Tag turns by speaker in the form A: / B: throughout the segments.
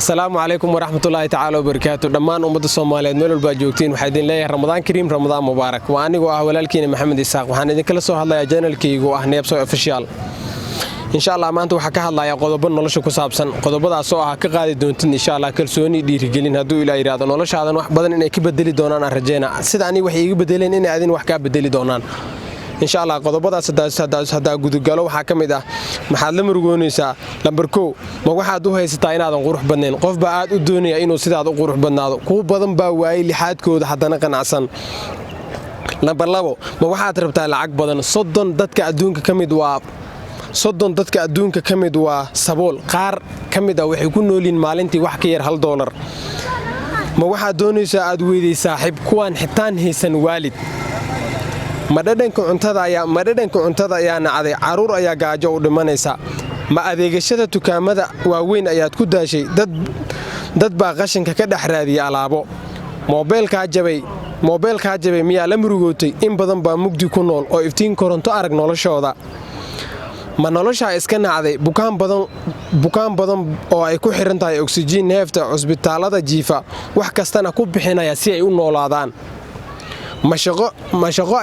A: السلام عليكم ورحمة الله تعالى وبركاته دمان أمد الصومالية ميل الباجوكتين وحيدين لي رمضان كريم رمضان مبارك وأنا جو أهولالكين محمد إسحاق وحنا ذيك كل سو هلا جانل كي جو أهني بسوي أوفيشال إن شاء الله ما أنتوا حكى هلا يا قضبان نلش كوسابسن قضبان سوها كقاعد دونتين إن شاء الله كل سوني دي رجلين هدو إلى إرادة نلش هذا واحد بدن إنه كي بدلي دونان الرجينا سيداني وحي بدلين إنه عادين وحكى بدلي دونان إن شاء الله قضبان هذا جود قالوا حكم ده محل مرجونيسا لمبركو ما واحد هو يستعين هذا قروح بنين قف بعد الدنيا إنه سيد هذا قروح بناده كوب بدن بواي لحد كود حتى نقنع عسن لمبرلابو ما واحد ربط على عق بدن صدّن دتك أدونك كمدوا صدّن دتك أدونك كمدوا سبول قار كمدوا ويكونوا لين مالنتي وحكير $1 ما واحد دونيسا أدويدي صاحب كوان حتان هيسن والد madhadanka cuntada ayaa nacday caruur ayaa gaajo u dhimanaysa ma adeegashada dukaamada waaweyn ayaad ku daashay dad baa qashinka ka dhex raadiya alaabo moobeelka jabay miyaa la murugootay in badan baa mugdi ku nool oo iftiin koronto arag noloshooda ma nolosha iska nacday bukaan badan oo ay ku xiran tahay oxygen neefta cusbitaalada jiifa wax kastana ku bixinaya si ay u noolaadaan mashaqo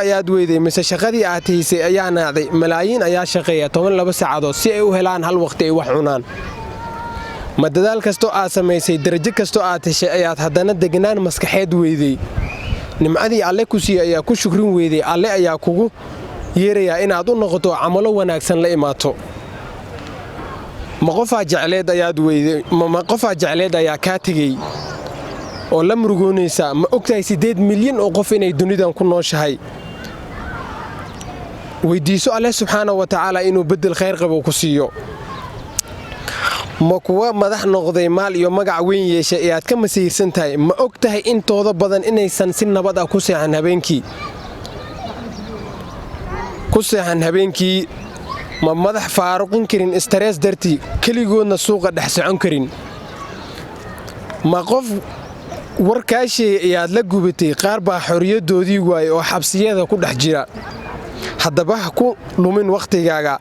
A: ayaad weyday mise shaqadii aad haysay ayaa naaday malaayiin ayaa shaqeeya 12 saacadood si ay u helaan hal waqti ay wax cunaan ma dadaal kasto aad samaysay darajo kasto aad heshay ayaad haddana degnaan maskaxeed weyday nimcadii alle ku siiyay ayaa ku shukrin weyday alle ayaa kugu yeeraya inaad u noqoto amalo wanaagsan la imaato ma qofaa jecleed ayaa ka tagay oo la murugoonaysa ma ogtahay 8 milyan oo qof inay dunidan ku nooshahay weydiiso Allah subhanahu wa ta'ala inuu bedel khayr qabo ku siiyo ma kuwa madax noqday maal iyo magac weyn yeeshay ee aad ka masiirsan tahay ma ogtahay intooda badan inaysan si nabad ah ku seexan habeenkii ma madax faaruqin karin stress dartii kaligoodna suuqa dhex socon karin ma qof warkaashii ayaad la gubatay qaar baa xoriyadoodii waay oo xabsiyada ku dhex jira haddaba ku lumin waqtigaaga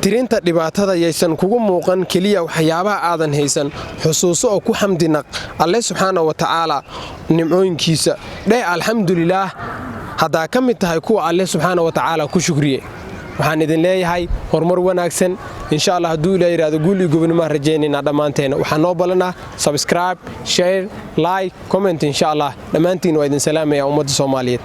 A: tirinta dhibaatada yaysan kugu muuqan kaliya waxyaabaha aadan haysan xusuuso oo ku xamdinaq alle subhanahu wa ta'ala nimcooyinkiisa alxamdulillah hadaa ka mid tahay kuwa alle subhanahu wa ta'ala ku shukriye waxaan idin leeyahay horumar wanaagsan insha Allah haduu ilaahay raado guul iyo gobonimo rajeynina dhamaanteena waxaan noo balanaa subscribe share like comment insha Allah dhamaantiin waa idin salaamaya ummadda Soomaaliyeed